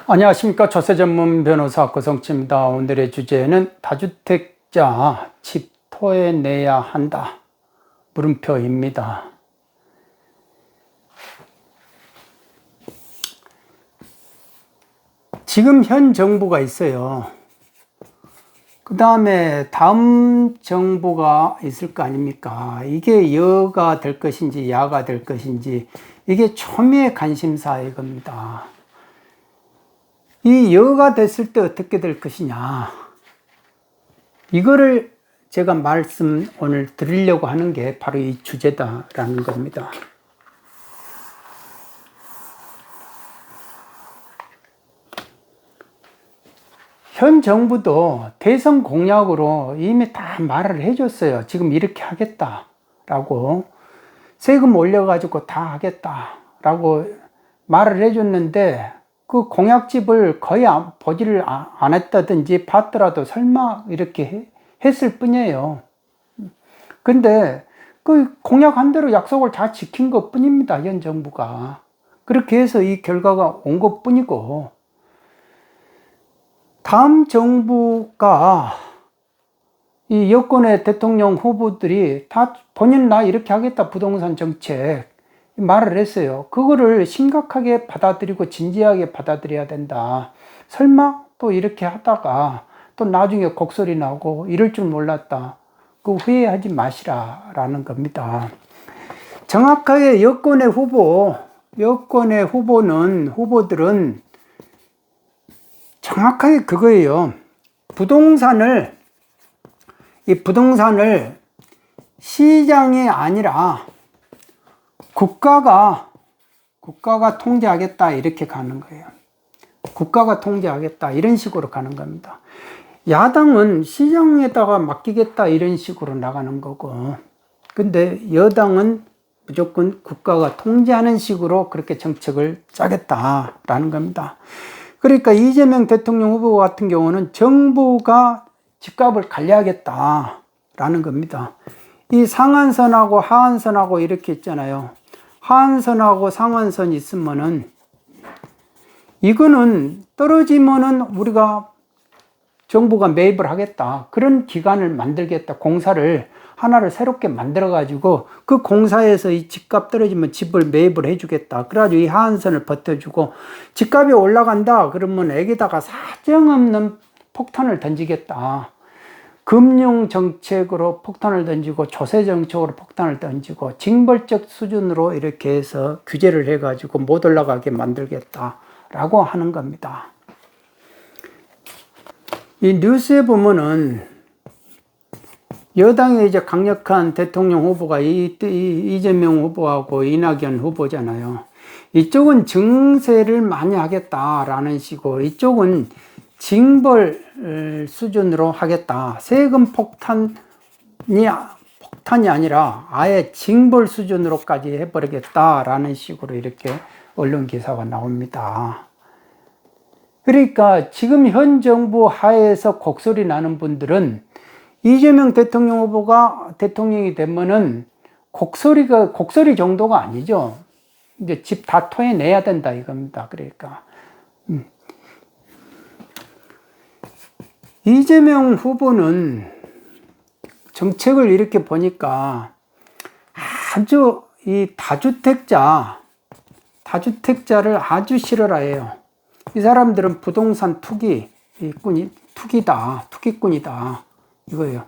안녕하십니까. 조세 전문 변호사 고성치입니다. 오늘의 주제는 다주택자 집 토해내야 한다. 물음표입니다. 지금 현 정부가 있어요. 그 다음에 다음 정부가 있을 거 아닙니까? 이게 여가 될 것인지 야가 될 것인지 이게 초미의 관심사 이겁니다. 이 여가 됐을 때 어떻게 될 것이냐, 이거를 제가 말씀 오늘 드리려고 하는 게 바로 이 주제다라는 겁니다. 현 정부도 대선 공약으로 이미 다 말을 해줬어요. 지금 이렇게 하겠다라고, 세금 올려가지고 다 하겠다라고 말을 해줬는데 그 공약집을 거의 보지를 안 했다든지 봤더라도 설마 이렇게 했을 뿐이에요. 근데 그 공약한 대로 약속을 다 지킨 것 뿐입니다. 현 정부가. 그렇게 해서 이 결과가 온 것 뿐이고, 다음 정부가 이 여권의 대통령 후보들이 다 본인 나 이렇게 하겠다 부동산 정책 말을 했어요. 그거를 심각하게 받아들이고 진지하게 받아들여야 된다. 설마 또 이렇게 하다가 또 나중에 곡소리 나고 이럴 줄 몰랐다. 그 후회하지 마시라라는 겁니다. 정확하게 여권의 후보들은 정확하게 그거예요. 이 부동산을 시장이 아니라 국가가 통제하겠다 이렇게 가는 거예요. 국가가 통제하겠다 이런 식으로 가는 겁니다. 야당은 시장에다가 맡기겠다 이런 식으로 나가는 거고, 근데 여당은 무조건 국가가 통제하는 식으로 그렇게 정책을 짜겠다라는 겁니다. 그러니까 이재명 대통령 후보 같은 경우는 정부가 집값을 관리하겠다라는 겁니다. 이 상한선하고 하한선하고 이렇게 있잖아요. 하한선하고 상한선 있으면은 이거는 떨어지면은 우리가 정부가 매입을 하겠다. 그런 기관을 만들겠다. 공사를 하나를 새롭게 만들어 가지고 그 공사에서 이 집값 떨어지면 집을 매입을 해주겠다. 그래가지고 이 하한선을 버텨주고, 집값이 올라간다 그러면 애기다가 사정없는 폭탄을 던지겠다. 금융 정책으로 폭탄을 던지고 조세 정책으로 폭탄을 던지고 징벌적 수준으로 이렇게 해서 규제를 해가지고 못 올라가게 만들겠다라고 하는 겁니다. 이 뉴스에 보면은 여당의 이제 강력한 대통령 후보가 이재명 후보하고 이낙연 후보잖아요. 이쪽은 증세를 많이 하겠다라는 식으로, 이쪽은 징벌 수준으로 하겠다. 세금 폭탄이 아니라 아예 징벌 수준으로까지 해버리겠다라는 식으로 이렇게 언론 기사가 나옵니다. 그러니까 지금 현 정부 하에서 곡소리 나는 분들은 이재명 대통령 후보가 대통령이 되면은 곡소리 정도가 아니죠. 이제 집 다 토해내야 된다 이겁니다. 그러니까 이재명 후보는 정책을 이렇게 보니까 아주 이 다주택자를 아주 싫어해요. 이 사람들은 부동산 투기꾼이다 이거예요.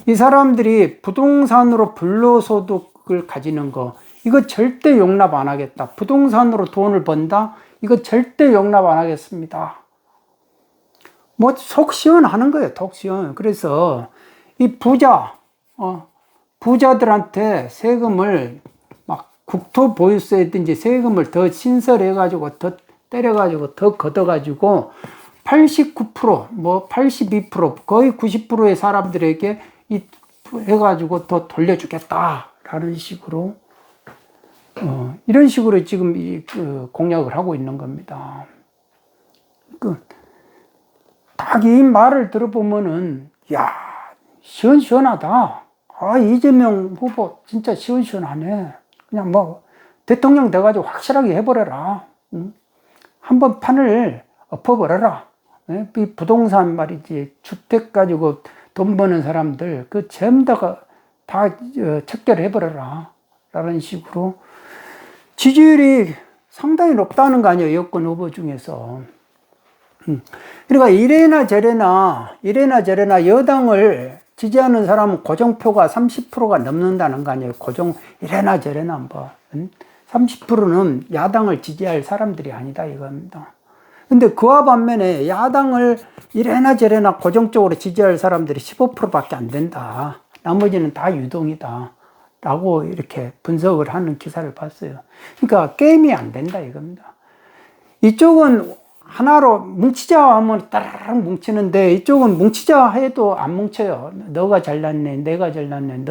이 사람들이 부동산으로 불로소득을 가지는 거, 이거 절대 용납 안 하겠다. 부동산으로 돈을 번다, 이거 절대 용납 안 하겠습니다. 뭐 속 시원하는 거예요. 속 시원. 그래서 이 부자들한테 세금을 막 국토보유세든지 세금을 더 신설해가지고 더 때려가지고 더 걷어가지고 89% 뭐 82% 거의 90%의 사람들에게 해가지고 더 돌려주겠다라는 식으로 이런 식으로 지금 공약을 하고 있는 겁니다. 딱 이 말을 들어보면은 야, 시원시원하다. 아, 이재명 후보 진짜 시원시원하네. 그냥 뭐 대통령 돼가지고 확실하게 해버려라. 한번 판을 엎어버려라. 예? 이 부동산 말이지. 주택 가지고 돈 버는 사람들, 그 전부 다 척결해버려라. 라는 식으로 지지율이 상당히 높다는 거 아니에요. 여권 후보 중에서. 그러니까 이래나 저래나 여당을 지지하는 사람은 고정표가 30%가 넘는다는 거 아니에요. 이래나 저래나 뭐. 30%는 야당을 지지할 사람들이 아니다 이겁니다. 근데 그와 반면에 야당을 이래나 저래나 고정적으로 지지할 사람들이 15%밖에 안 된다. 나머지는 다 유동이다. 라고 이렇게 분석을 하는 기사를 봤어요. 그러니까 게임이 안 된다 이겁니다. 이쪽은 하나로 뭉치자 하면 따라락 뭉치는데 이쪽은 뭉치자 해도 안 뭉쳐요. 너가 잘났네, 내가 잘났네,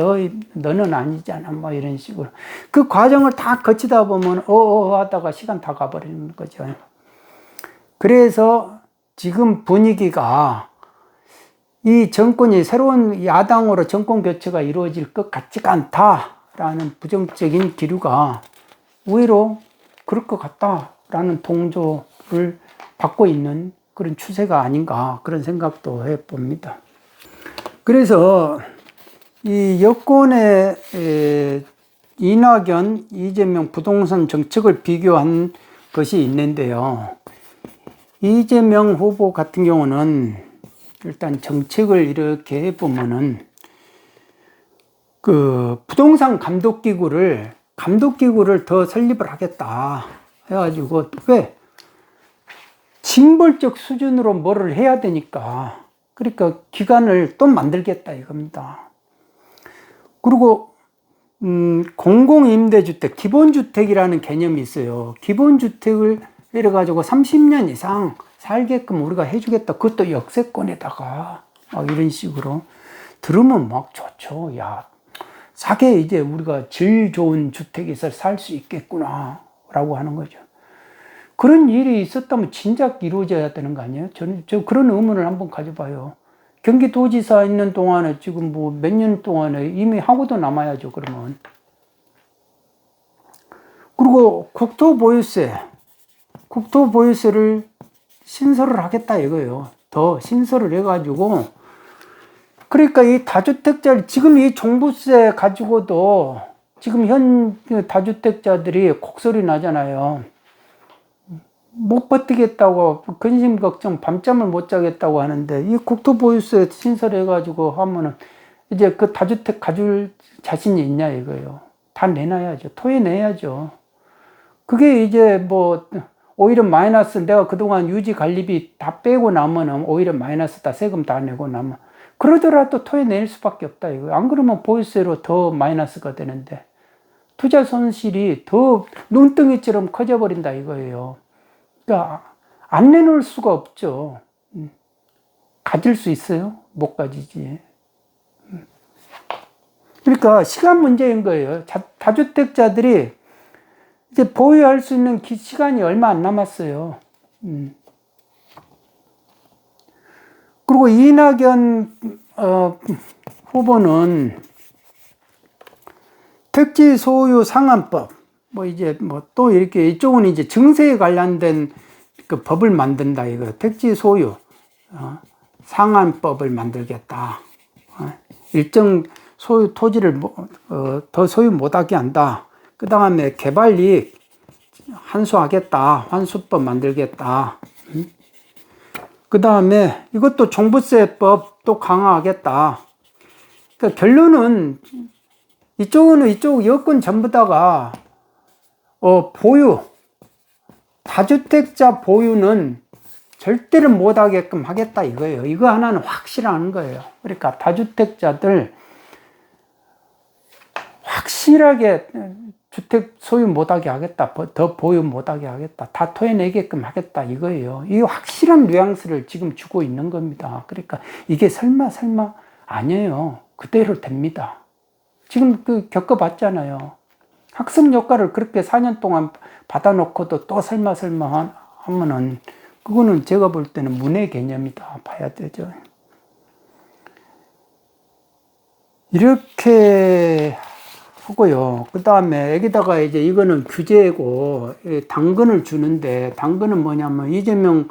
너는 아니잖아, 뭐 이런 식으로. 그 과정을 다 거치다 보면 하다가 시간 다 가버리는 거죠. 그래서 지금 분위기가 이 정권이 새로운 야당으로 정권 교체가 이루어질 것 같지가 않다라는 부정적인 기류가 의외로 그럴 것 같다라는 동조를 받고 있는 그런 추세가 아닌가 그런 생각도 해봅니다. 그래서 이 여권의 이낙연, 이재명 부동산 정책을 비교한 것이 있는데요. 이재명 후보 같은 경우는 일단 정책을 이렇게 해보면은 그 부동산 감독기구를 더 설립을 하겠다 해가지고 왜? 징벌적 수준으로 뭐를 해야 되니까. 그러니까 기관을 또 만들겠다 이겁니다. 그리고 공공임대주택, 기본주택이라는 개념이 있어요. 기본주택을 이래가지고 30년 이상 살게끔 우리가 해주겠다. 그것도 역세권에다가 막 이런 식으로 들으면 막 좋죠. 야, 싸게 이제 우리가 질 좋은 주택에서 살 수 있겠구나 라고 하는 거죠. 그런 일이 있었다면 진작 이루어져야 되는 거 아니에요? 저 그런 의문을 한번 가져봐요. 경기도지사 있는 동안에 지금 뭐 몇 년 동안에 이미 하고도 남아야죠, 그러면. 그리고 국토보유세를 신설을 하겠다 이거예요. 더 신설을 해가지고. 그러니까 이 다주택자, 지금 이 종부세 가지고도 지금 현 다주택자들이 곡소리 나잖아요. 못 버티겠다고, 근심 걱정, 밤잠을 못 자겠다고 하는데, 이 국토보유세 신설해가지고 하면은, 이제 그 다주택 가줄 자신이 있냐, 이거예요. 다 내놔야죠. 토해내야죠. 그게 이제 뭐, 오히려 마이너스, 내가 그동안 유지 관리비 다 빼고 나면은 오히려 마이너스다. 세금 다 내고 나면. 그러더라도 토해낼 수밖에 없다, 이거. 안 그러면 보유세로 더 마이너스가 되는데, 투자 손실이 더 눈덩이처럼 커져버린다, 이거예요. 그러니까 안 내놓을 수가 없죠. 가질 수 있어요? 못 가지지. 그러니까 시간 문제인 거예요. 다주택자들이 이제 보유할 수 있는 시간이 얼마 안 남았어요. 그리고 이낙연 후보는 택지 소유 상한법, 뭐 이제 뭐 또 이렇게 이쪽은 이제 증세에 관련된 그 법을 만든다 이거. 택지 소유 상한법을 만들겠다. 일정 소유 토지를 더 소유 못하게 한다. 그 다음에 개발이익 환수하겠다. 환수법 만들겠다. 그 다음에 이것도 종부세법 또 강화하겠다. 그러니까 결론은 이쪽 여권 전부 다가 다주택자 보유는 절대로 못하게끔 하겠다 이거예요. 이거 하나는 확실한 거예요. 그러니까 다주택자들 확실하게 주택 소유 못하게 하겠다. 더 보유 못하게 하겠다. 다 토해내게끔 하겠다 이거예요. 이 확실한 뉘앙스를 지금 주고 있는 겁니다. 그러니까 이게 설마 아니에요. 그대로 됩니다. 지금 겪어봤잖아요. 학습 효과를 그렇게 4년 동안 받아놓고도 또 설마 하면은 그거는 제가 볼 때는 문해 개념이다 봐야 되죠. 이렇게 하고요. 그 다음에 여기다가 이제 이거는 규제고 당근을 주는데, 당근은 뭐냐면 이재명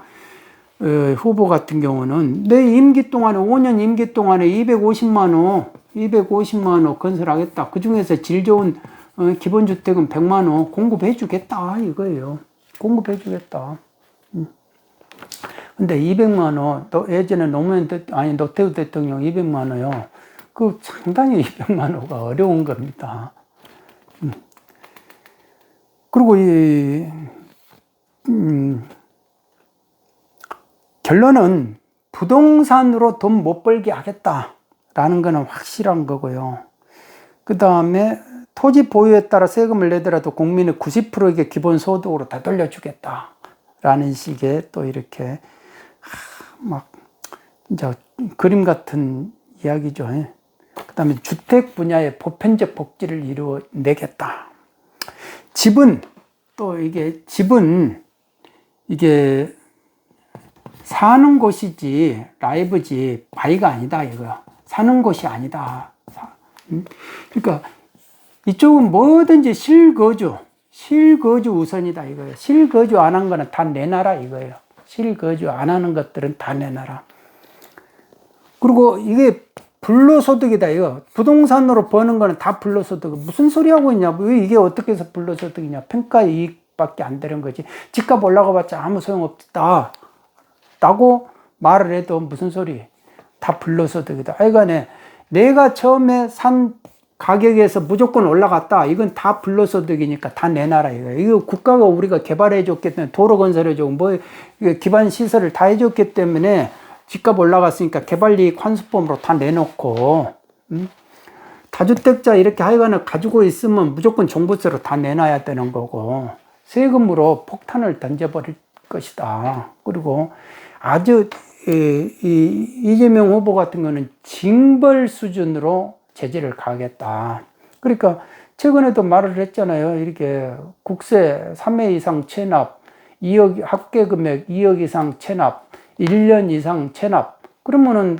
후보 같은 경우는 내 임기 동안에 5년 임기 동안에 250만 호 건설하겠다. 그 중에서 질 좋은 기본주택은 100만 호 공급해 주겠다 이거예요. 공급해 주겠다. 근데 200만 호, 또 예전에 노태우 대통령 200만 호요. 그 상당히 200만 호가 어려운 겁니다. 그리고 결론은 부동산으로 돈 못 벌게 하겠다라는 거는 확실한 거고요. 그 다음에 토지 보유에 따라 세금을 내더라도 국민의 90%에게 기본소득으로 다 돌려주겠다라는 식의 또 이렇게 막 이제 그림 같은 이야기죠. 그 다음에 주택 분야의 보편적 복지를 이루어내겠다. 집은 이게 사는 곳이지 라이브지 바이가 아니다 이거. 사는 곳이 아니다. 그러니까 이쪽은 뭐든지 실거주 우선이다 이거예요. 실거주 안 한 거는 다 내놔라 이거예요. 실거주 안 하는 것들은 다 내놔라. 그리고 이게 불로소득이다 이거. 부동산으로 버는 거는 다 불로소득. 무슨 소리 하고 있냐. 왜 이게 어떻게 해서 불로소득이냐. 평가 이익밖에 안 되는 거지. 집값 올라가봤자 아무 소용없다 라고 말을 해도 무슨 소리. 다 불로소득이다. 하여간에 내가 처음에 산 가격에서 무조건 올라갔다. 이건 다 불로소득이니까 다 내놔라 이거예요. 이거 국가가 우리가 개발해 줬기 때문에 도로 건설해 주고 뭐 기반 시설을 다 해줬기 때문에 집값 올라갔으니까 개발이익 환수법으로 다 내놓고 다주택자 이렇게 하여간에 가지고 있으면 무조건 종부세로 다 내놔야 되는 거고 세금으로 폭탄을 던져버릴 것이다. 그리고 아주 이재명 후보 같은 거는 징벌 수준으로 제재를 가하겠다. 그러니까 최근에도 말을 했잖아요. 이렇게 국세 3회 이상 체납, 2억 합계 금액 2억 이상 체납, 1년 이상 체납. 그러면은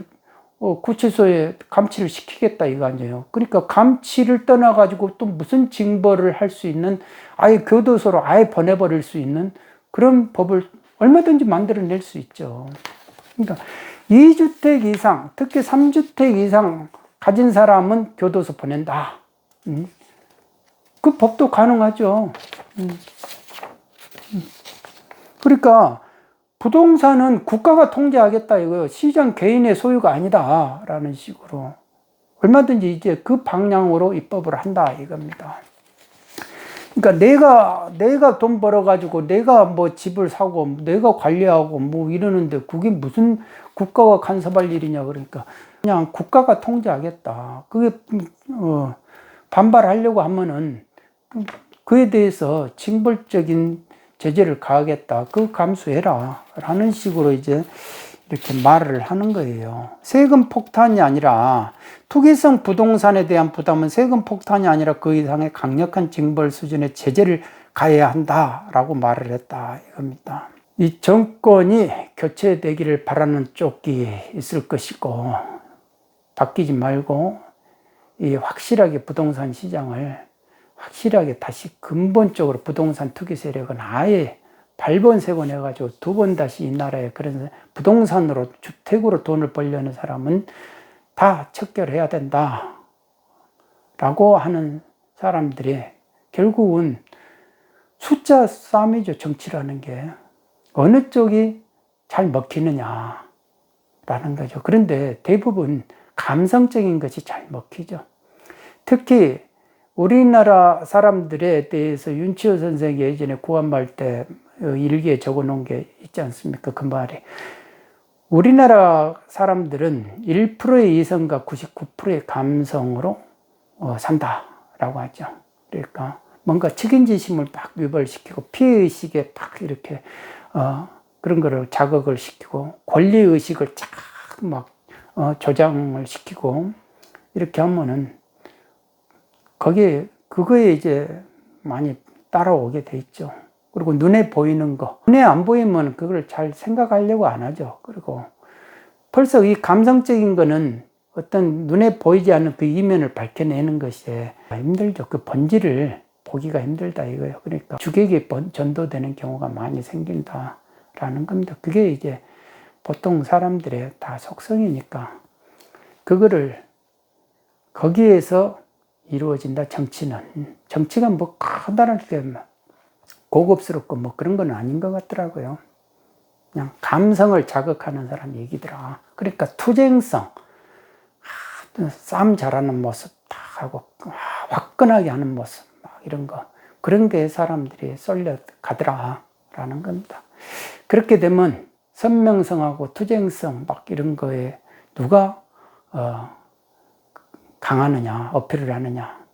구치소에 감치를 시키겠다 이거 아니에요. 그러니까 감치를 떠나가지고 또 무슨 징벌을 할 수 있는 아예 교도소로 아예 보내버릴 수 있는 그런 법을 얼마든지 만들어낼 수 있죠. 그러니까 2주택 이상, 특히 3주택 이상 가진 사람은 교도소 보낸다. 그 법도 가능하죠. 그러니까 부동산은 국가가 통제하겠다 이거예요. 시장 개인의 소유가 아니다 라는 식으로 얼마든지 이제 그 방향으로 입법을 한다 이겁니다. 그러니까 내가 돈 벌어가지고 내가 뭐 집을 사고 내가 관리하고 뭐 이러는데 그게 무슨 국가가 간섭할 일이냐 그러니까 그냥 국가가 통제하겠다. 그게 반발하려고 하면은 그에 대해서 징벌적인 제재를 가하겠다. 그 감수해라. 라는 식으로 이제 이렇게 말을 하는 거예요. 세금 폭탄이 아니라 투기성 부동산에 대한 부담은 세금 폭탄이 아니라 그 이상의 강력한 징벌 수준의 제재를 가해야 한다라고 말을 했다 이겁니다. 이 정권이 교체되기를 바라는 쪽이 있을 것이고 바뀌지 말고 이 확실하게 부동산 시장을 확실하게 다시 근본적으로 부동산 투기 세력은 아예 발본색원 해가지고 두 번 다시 이 나라에 그런 부동산으로 주택으로 돈을 벌려는 사람은 다 척결해야 된다 라고 하는 사람들이 결국은 숫자 싸움이죠. 정치라는 게 어느 쪽이 잘 먹히느냐 라는 거죠. 그런데 대부분 감성적인 것이 잘 먹히죠. 특히 우리나라 사람들에 대해서 윤치호 선생이 예전에 구한말 때 일기에 적어 놓은 게 있지 않습니까? 그 말이 우리나라 사람들은 1%의 이성과 99%의 감성으로 산다라고 하죠. 그러니까 뭔가 책임지심을 막 유발시키고 피해의식에 막 이렇게 그런 거를 자극을 시키고 권리의식을 막 조장을 시키고 이렇게 하면은 그거에 이제 많이 따라오게 돼 있죠. 그리고 눈에 보이는 거, 눈에 안 보이면 그걸 잘 생각하려고 안 하죠. 그리고 벌써 이 감성적인 거는 어떤 눈에 보이지 않는 그 이면을 밝혀내는 것이 힘들죠. 그 본질을 보기가 힘들다 이거예요. 그러니까 주객이 전도되는 경우가 많이 생긴다라는 겁니다. 그게 이제 보통 사람들의 다 속성이니까 그거를 거기에서 이루어진다. 정치가 뭐 커다랗게 고급스럽고 뭐 그런 건 아닌 것 같더라고요. 그냥 감성을 자극하는 사람 얘기더라. 그러니까 투쟁성, 싸움 잘하는 모습 다 하고 화끈하게 하는 모습 막 이런 거, 그런 게 사람들이 쏠려 가더라라는 겁니다. 그렇게 되면 선명성하고 투쟁성 막 이런 거에 누가 강하느냐, 어필을 하느냐,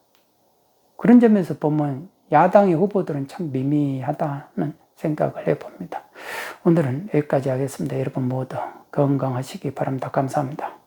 그런 점에서 보면 야당의 후보들은 참 미미하다는 생각을 해봅니다. 오늘은 여기까지 하겠습니다. 여러분 모두 건강하시기 바랍니다. 감사합니다.